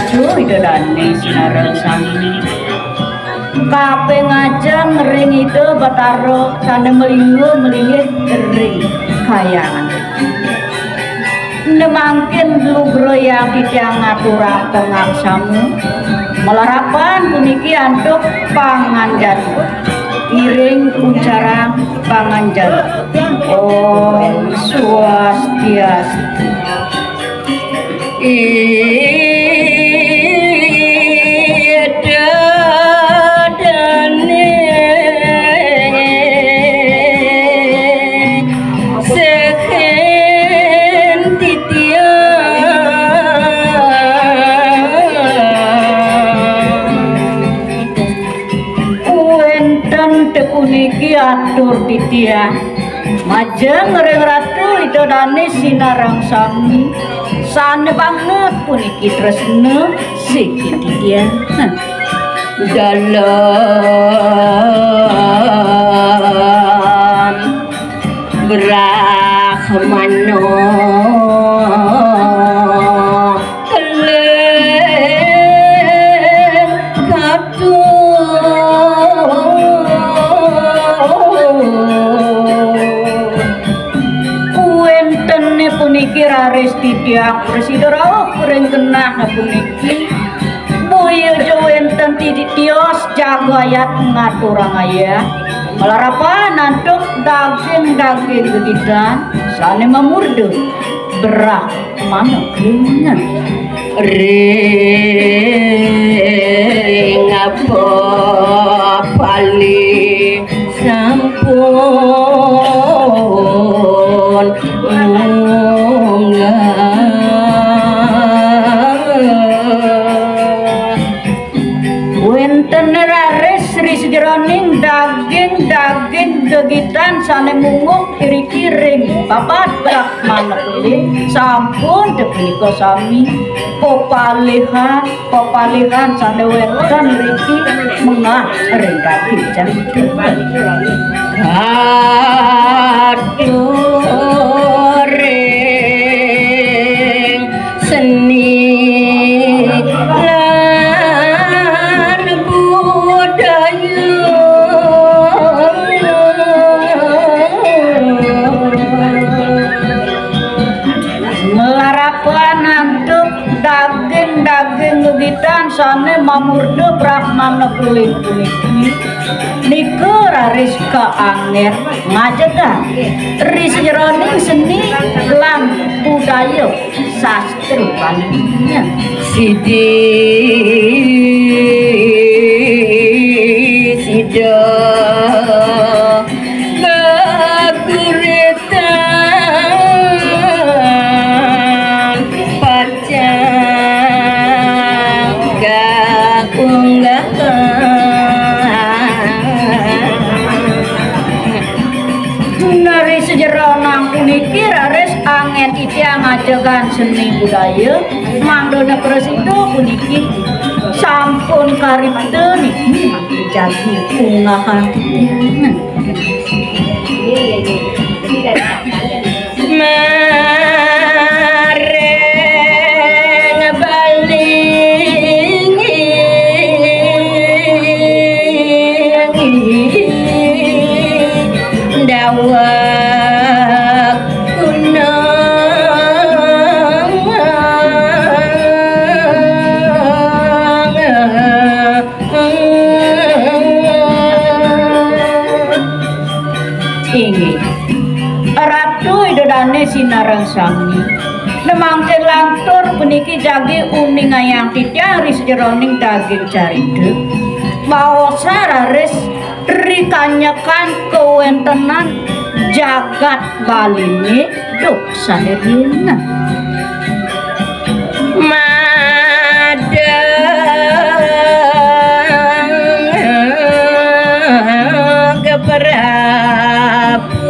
Aduh idodane sinareng sami kape ngajeng ring itu bataro sane melingit ring kayangan nemangkin lugro yang kita ngaturaken aksamu melarapan puniki antuk panganjan iring ucara panganjan Om Swastiastu puniki atur titian majeng ring ratu idodane sinareng sami sane banget puniki tresna sikit titian dalam brahmana raris tidiak presidera kering kenah puniki boyo jowenten tidik tios jagayat ngaturang ayah melarapan nantuk daging geditan sane memurdu berah mana keringan ring apa paling sampun wenten raris risjroning daging gegitan sane munguk kiri-kiring papat brahmana kuli sampun depunika sami popalihan sane wenten riki mengah ring daging jantung aduh ring seni daging gegitan sane mamurdo brahmana kulit puniki niku raris kaangger ngajegan ris jroning seni lan budaya sastra panjenengan sida puniki raris angen titiang ngajegan seni budaya mandona presido puniki sampun karipte niki jadi unggahan mareng baling dawa sinareng sami nemangke lantur puniki jagi uning ayang titiaris jroning daging caride maosa raris rikanyekan kewentenan jagat baline duk saherina madang keprabu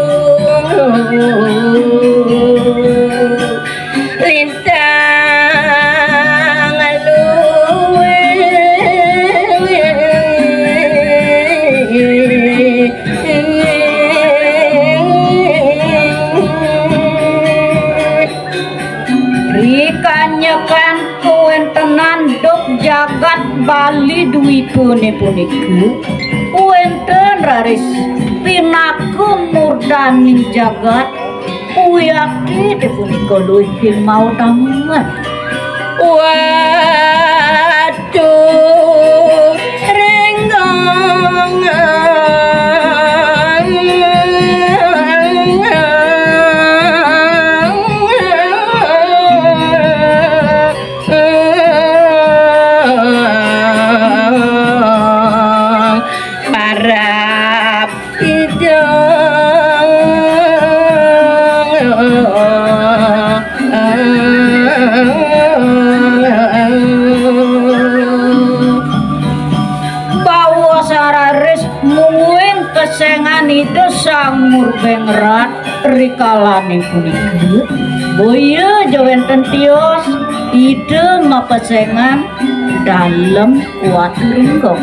lintang luwe rikanyekan ibune puniki wonten raris pinaku murdaning jagat uyaki punika luwih mau tamat. Waduh renggong para bawa sararis mungin kesengan itu samur bengrat rikalane puniki boyo jawenten tios ide mapesengan dalam watu ringgong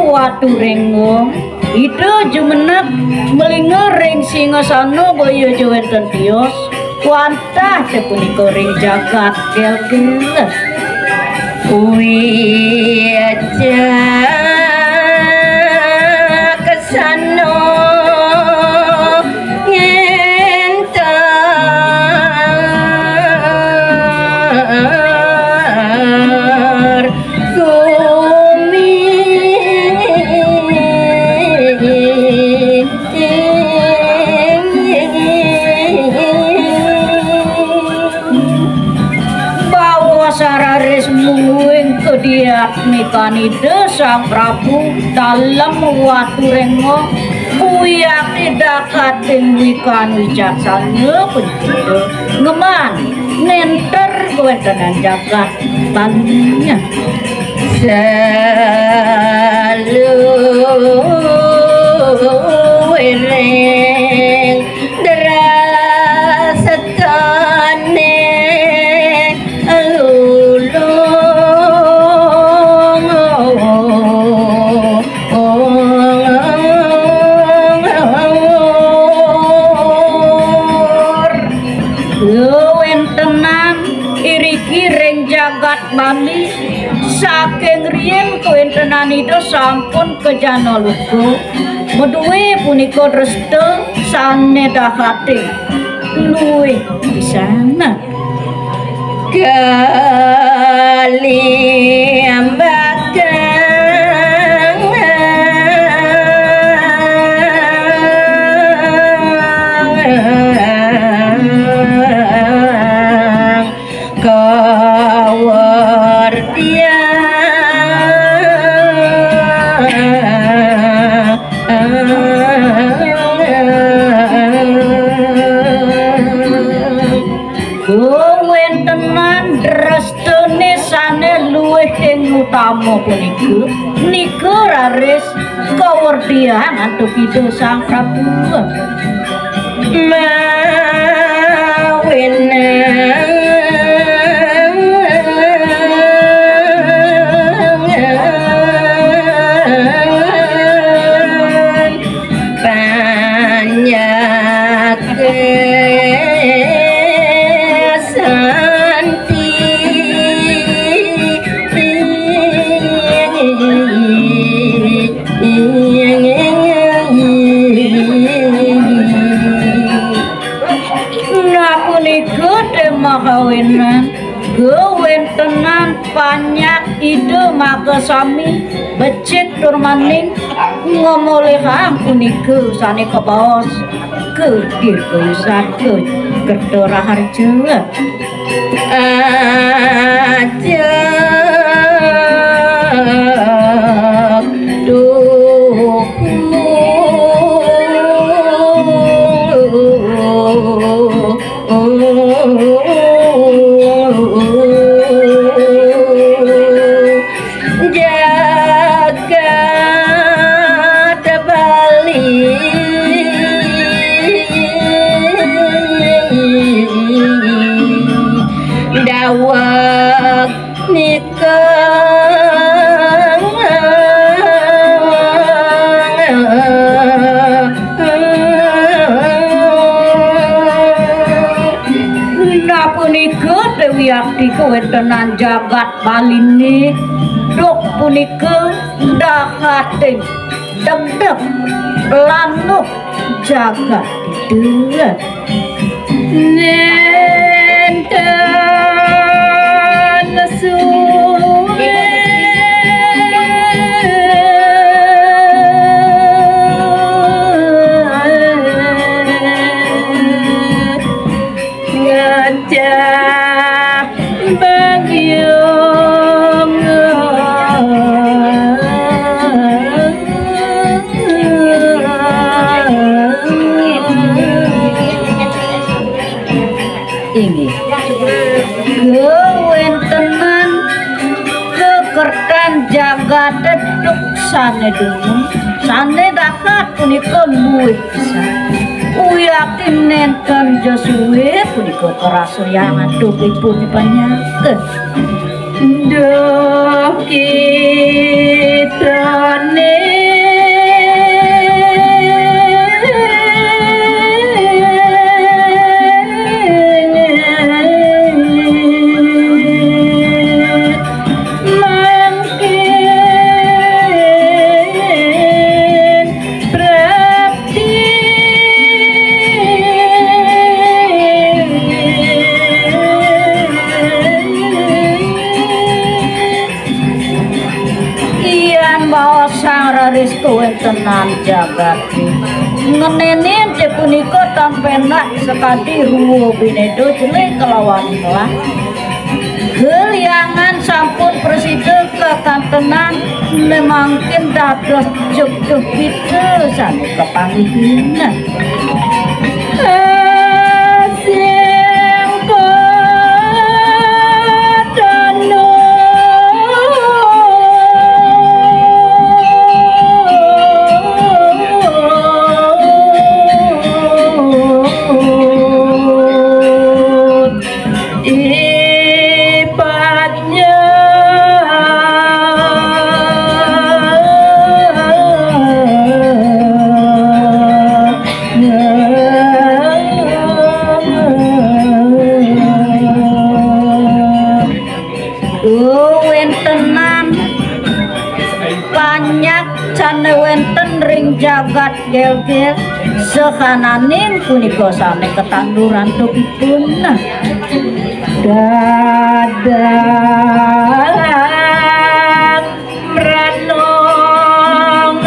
Watu renggong itu jumenep melingering singasana boyo jawenten tios wantah tepunika ring jagat gel-gel aja kesana nikani Sang Prabu dalam watu rengo uyak tidak kating wikan wicaksana punjito ngeman nenter kewentenan jagat bannya selalu wereng derasetane Bali saking riyen kuwentenan itu sampun kejana lugu meduwe punika restu sane dahate luwih pisana kali ambakan utama punika nika raris kawerdian antuk Ida Sang Prabu kawinan gawentenan panyak Ida Magasami becik durmaning ngomolehang punika sane kebaos ke dirgayusan ke Kerto Raharja aja duh Napunika Dewi Akti kawentenan jagat baline dok punika dahating deg-deg lanuh jagat dideuk nenten suwe ngajak bagyong inggih kewentenan kekertan jagat deduk sane dungu sane dahat punika luwih pisan uyakin nenten Josuwe punika karasoyangan dukipun dipanyaken duh kitane raris kawentenan jagat ngenenin punika tampenak sekadi ruwo binedo jelek kelawan lah geliangan sampun presiden kekantenan memangkin dados juk-juk kita sami kepanggihan jagat gel-gel sekananing punika sami ketanduran tukipun dadak mranong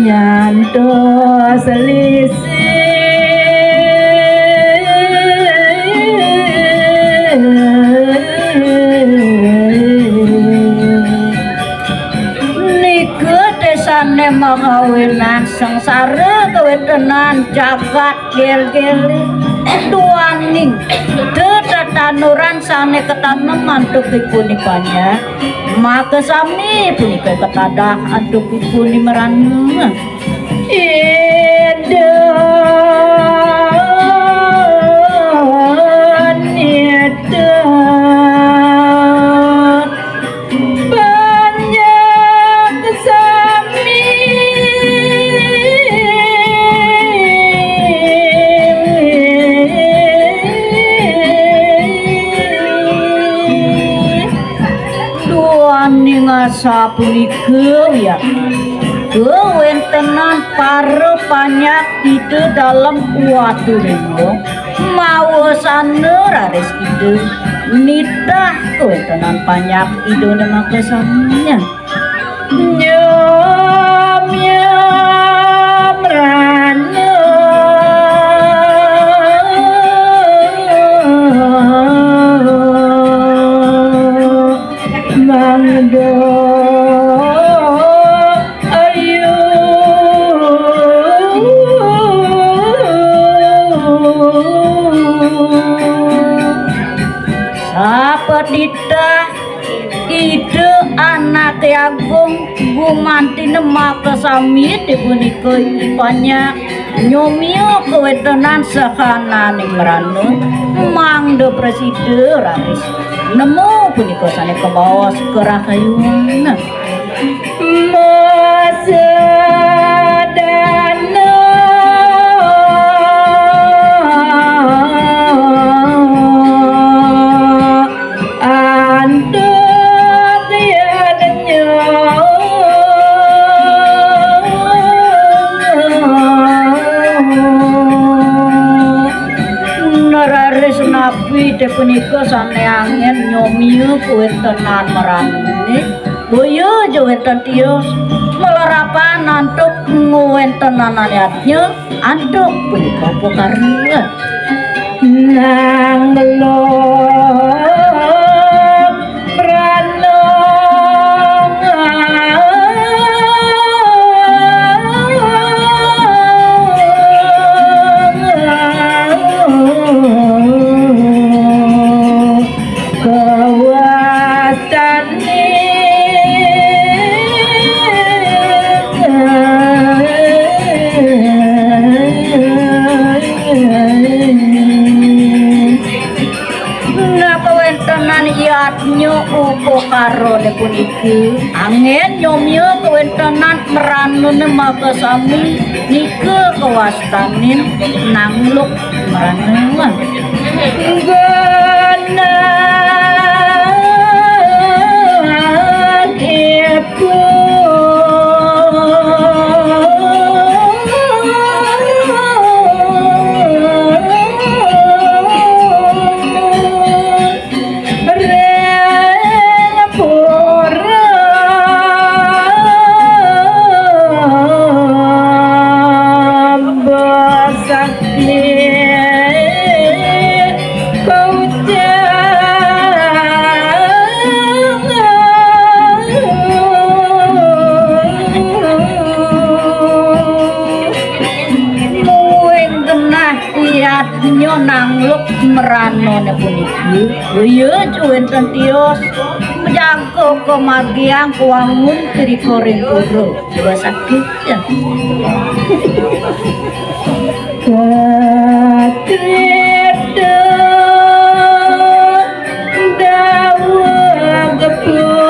nyantos selisih makawinan sengsara kawentenan jagat gel-gel tuaning tetatanuran sane ketaneman tukipun ipanya maka sami punika ketadah tukipun meranung sapunika ya kewentenan para panyak ide dalam waturimo mawasana raris ide nitah kewentenan panyak ide nama kesamnya nyom nyom rana mangdo Dita ide anak agung gumanti nema kesami dipunika ipanya nyomio kewetenan sahananing meranu mangdo presiden raris nemu punika sane kebawas kerakayuan de punika sane angin nyomiu kuwentanan marani boyo jowenten tios melarapan antuk nguwentenan ayatnya antuk punika pokarna nang melong upo karo ne puniki angin nyomyo kewentenan meranun maka sami nike kewastanin nangluk meranun genan ibu nangluk meranone puniki ya cuwenten tios menjangkau kemagian kuangun triko ringkuro juga sakit ya katreda dawa gepuk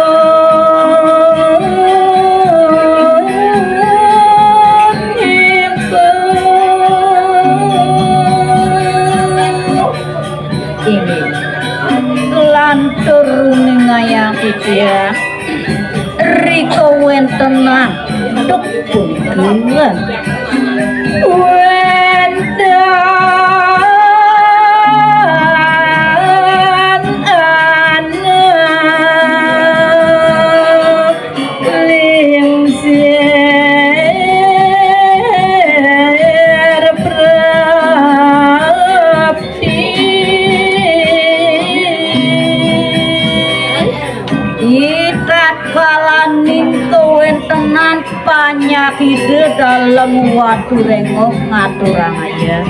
lantur ngayang ya riko wentenan duk punikuan wentan anak lingsir prapti ikat kalaning kewentenan panyakit dalam watu rengok ngaturang aja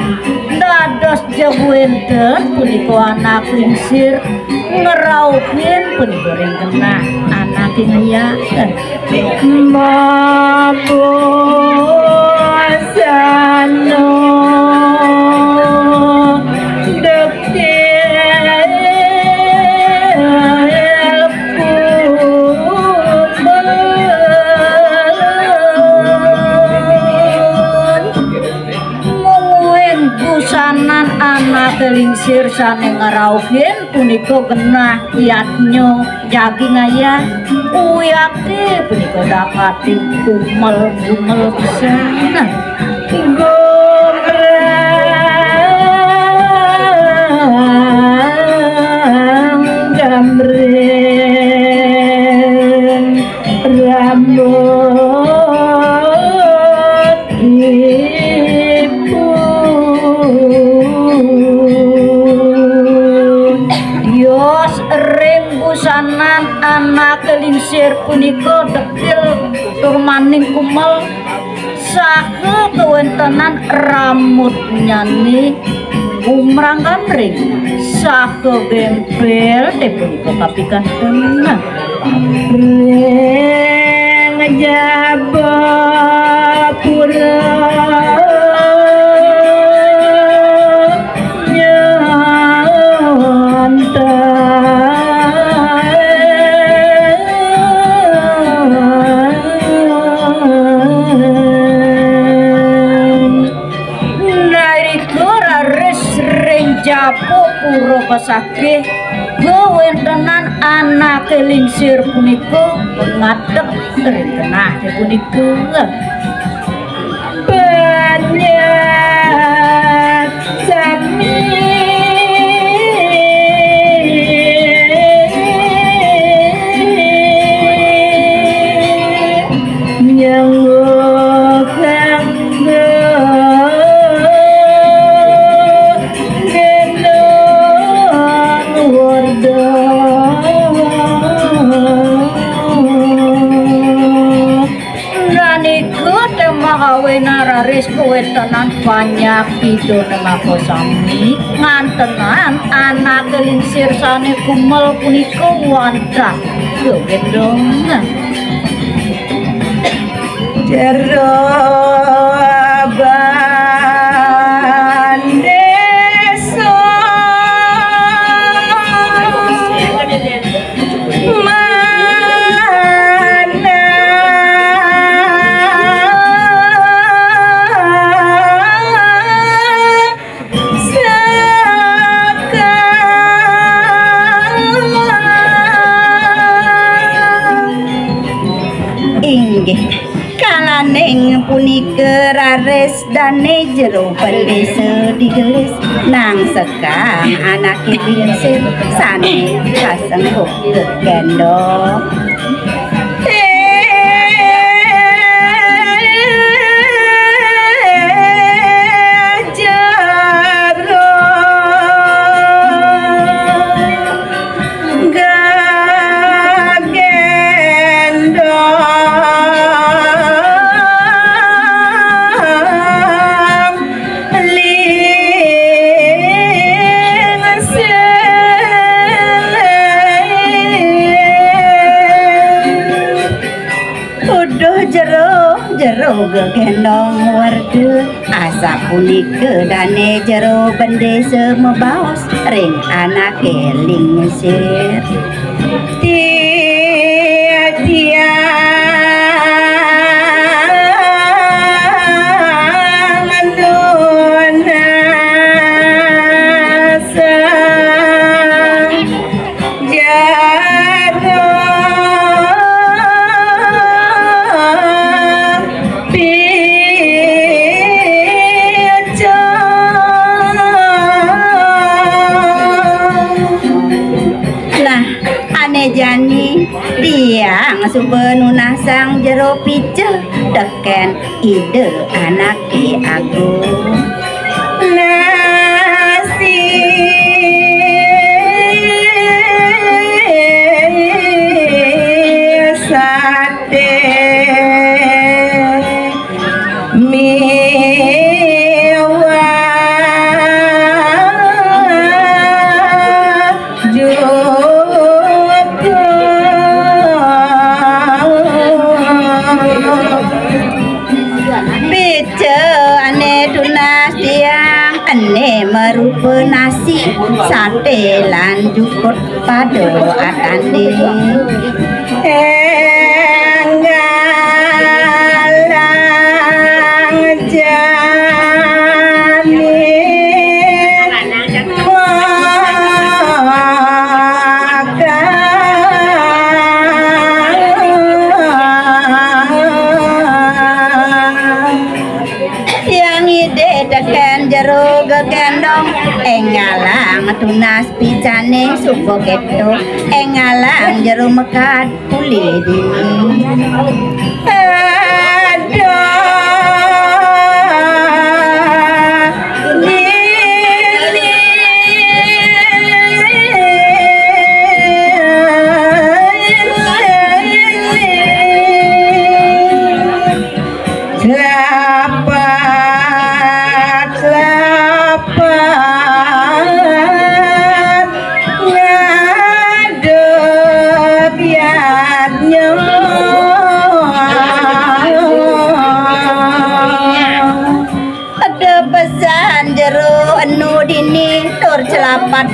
dados jawenten punika anak lingsir ngerauhin punika ring kena anak ingaya mabosano busanan anak kelingsir sane ngerauhin punika genah kiatnyo jaging aya uyake punika dapatin kumel pisan gombrang gambreng rambut busanan anak kelingsir punika dekil turmaning kumel saha kewentenan rambut nyani umrang gamring saha gempel punika kapikan tenang ngejabapura nyanta sakit kewentenan anak kelingsir punika ngadeg kenah punika banyak sami nararis kewetenan banyak itu nemako sami ngantenan anak kelingsir sane kumel punika wantah kegendong jero bandeso kalaning punika rares dane jero pendesa digelis nang sekang anak kelingsir sane kasengguk kegendong jero gegendong warga asa punika dane jero bendesa mebaos ring anak kelingsir tia jani tiang subenunah sang jero pice teken ide anake aku nasi sate merupa nasi sate lan jukut pada atane enggalang jani yang ide teken jero gegendong engalang tunas picane suko keto engalang jero mekat kulidi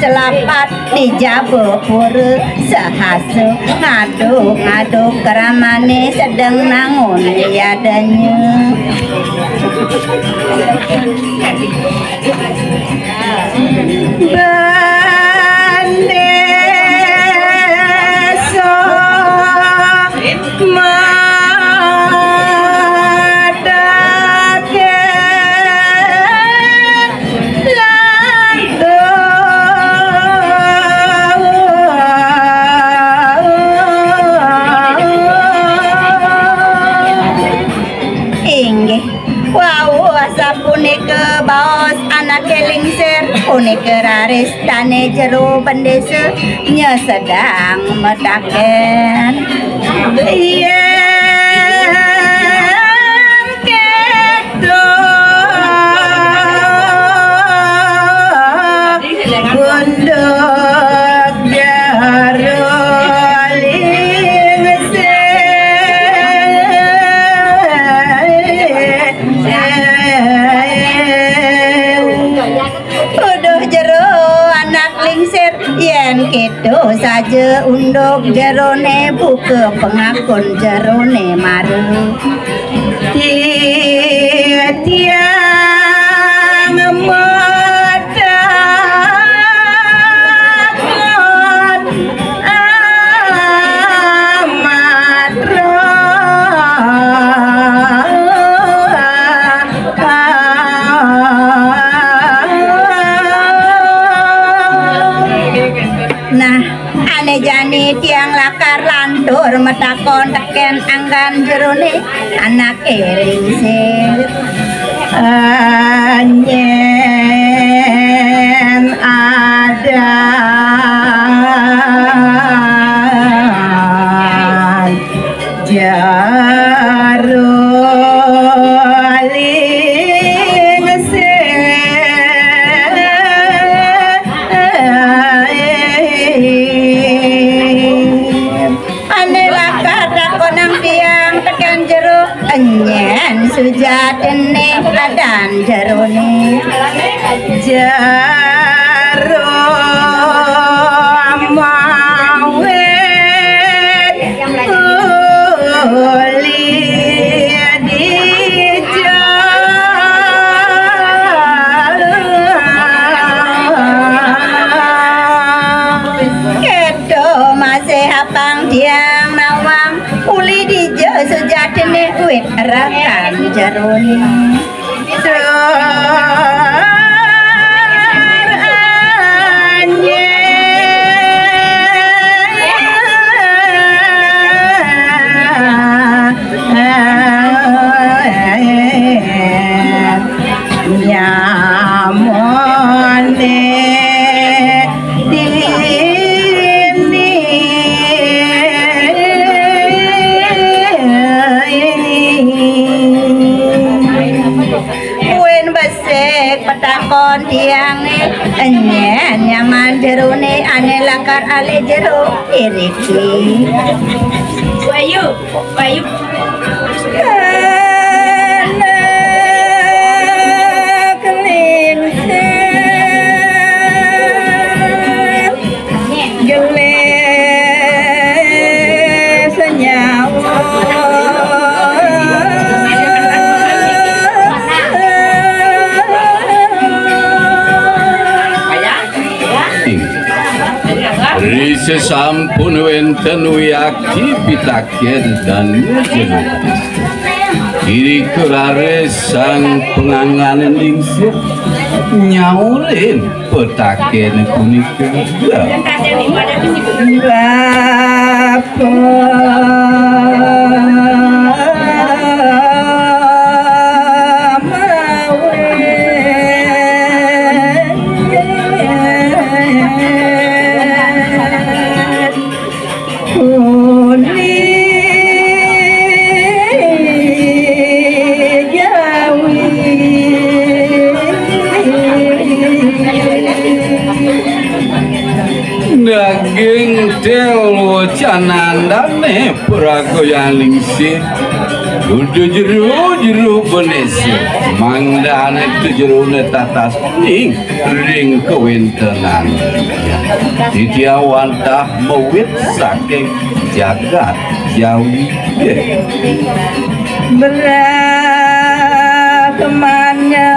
celapat dijabo pura sahasa ngado keramane sedang nangun liadanya banyak Keraris tane jero pendesa nya sedang metaken yang keto untuk jero yen kedo saja unduk jerone buka pengakun jerone maru tiang medakon amat nah ane jani tiang lakar lantur metakon teken anggan jerone anak eringsir anyen ada jaro enyen sujatene adan jerone jaro mawet uli kedo masih apang tiang nawang uli dijo sujatene wit rakan jerone petakon tiang enyen nyaman jerone ane lakar ale jero iriki wayu Risa sampun wenten wiyaki pitaken dan jeneng kiri kerare sang penganganan lingsir nyaulen petaken punika daging tel canandane pragoyan lingsir kudu jeru benesi mangdane tu jerune tatas ning ring kewintenan ditiawantah mewit saking jagat jawi berkemannya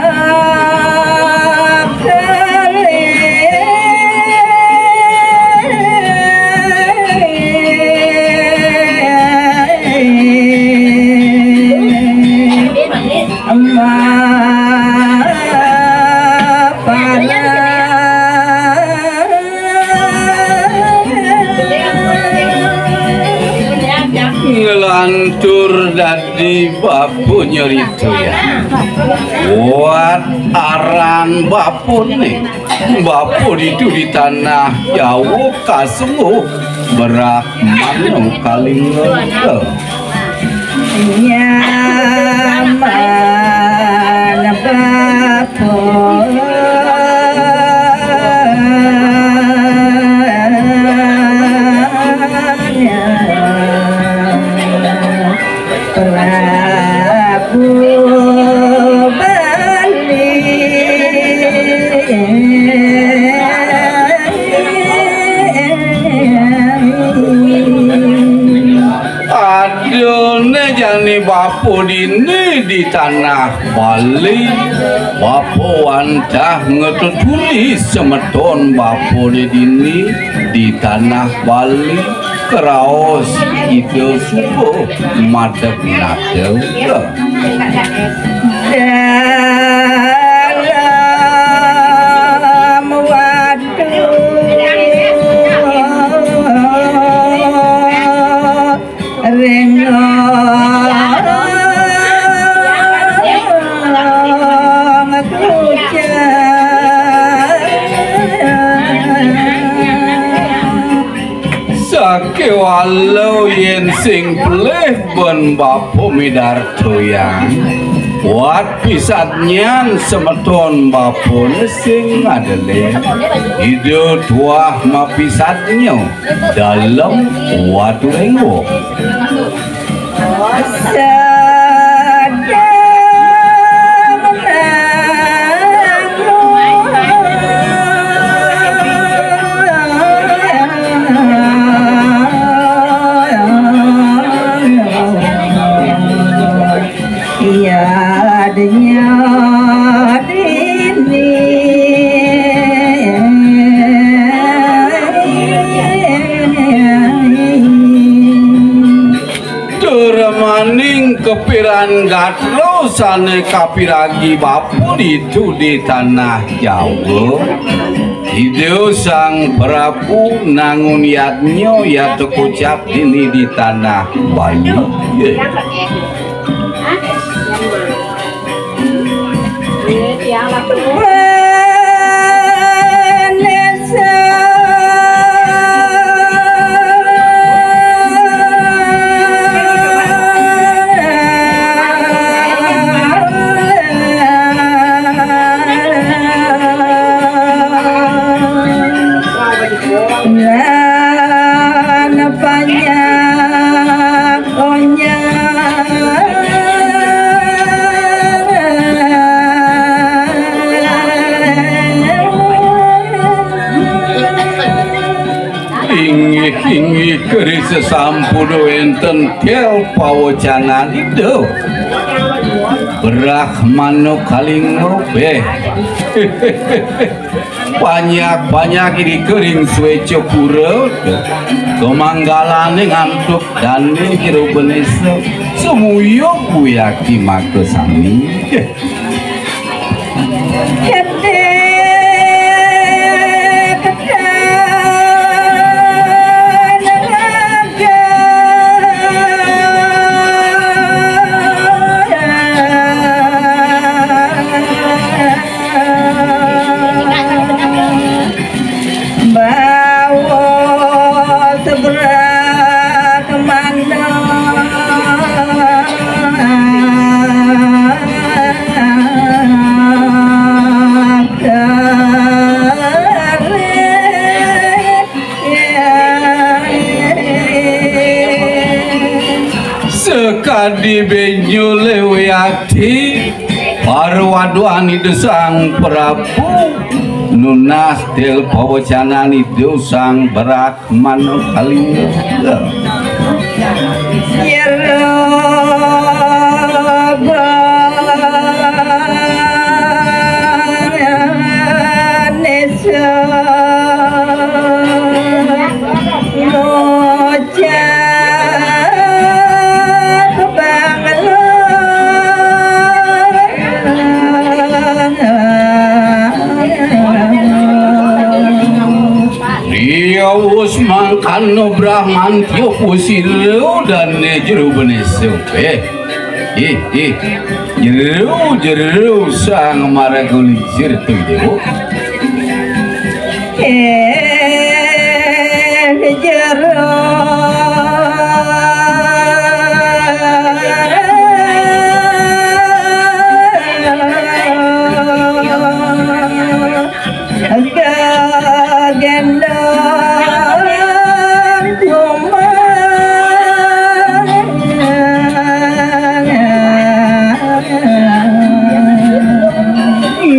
tur dadi bapu nyeritu ya. Buat aran bapu nih, bapu itu di tanah Jawa kasemu berak manu kalingga. Nyaman bapu jani bapu dini di tanah Bali bapu wantah ngetutulis semeton bapu dini di tanah Bali keraos itu subuh madep nadel dalam waktu Sake walau yen sing peleh ben bapu midarto yang buat pisatnya semeton bapu sing adele hidup tuah ma pisatnya dalam watu rengo kepiran gatlo sane kapiragi bapu itu di tanah Jawa hidup sang Prabu nangun yatnyo ya tekucap ini di tanah Bali Ingi keris sesampudo enten kel pawacanan itu Brahmano kalingo banyak ini kering sueco pura kemanggalane ngantuk dan kira benesa semuyo buyaki maka sami di benyo lewati parwaduani desang Prabu nunas del pawacanan itu sang Brahmana kalingga Usman kano Adalah mantio pusiru dan jeru benesu jeru sang mara kulicir tuh dewo jeru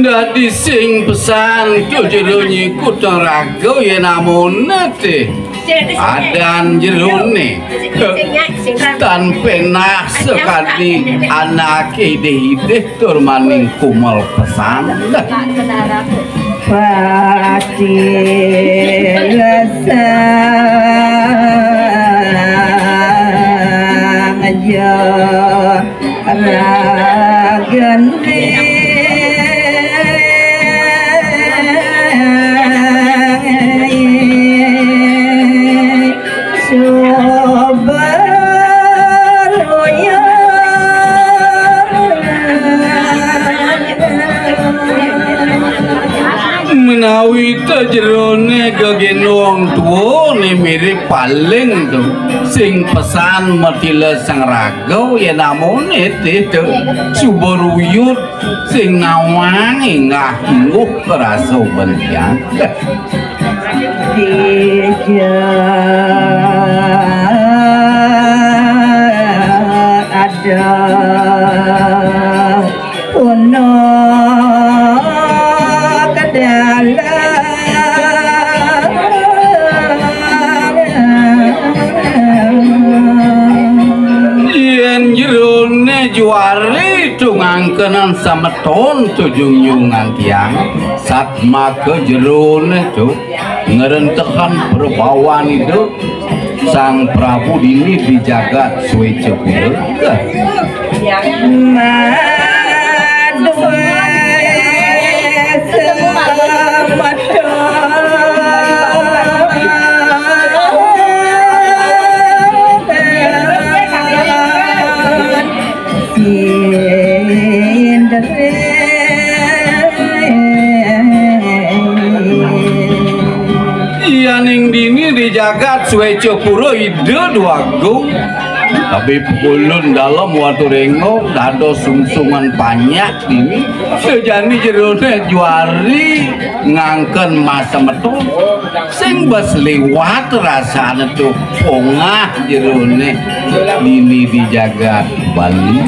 Dadi sing pesan kyo jero nyikut raga ya namun nate adan jerone tan penah sekali anak ide tur maning kumal pesan pasti rasa aja ragane menawi jerone gegenong tuo ne mirip paling tuh sing pesan matila sang ragau ya namun itu suboruyut sing nawangi ngah kerasa bentian ada ono juari tungangkenan sameton tujung-jungan tiang satma ke jerone tuh ngerentekan perbawan itu sang Prabu dini dijagat suwe cepil Yaning dini dijagat suwe cepuro ide dua go tapi pukulun dalam waktu rengo dado sungsungan banyak ini sejani jerone juari ngangken masa metu sing bas lewat rasanya tuh pongah jerone dini dijagat Bali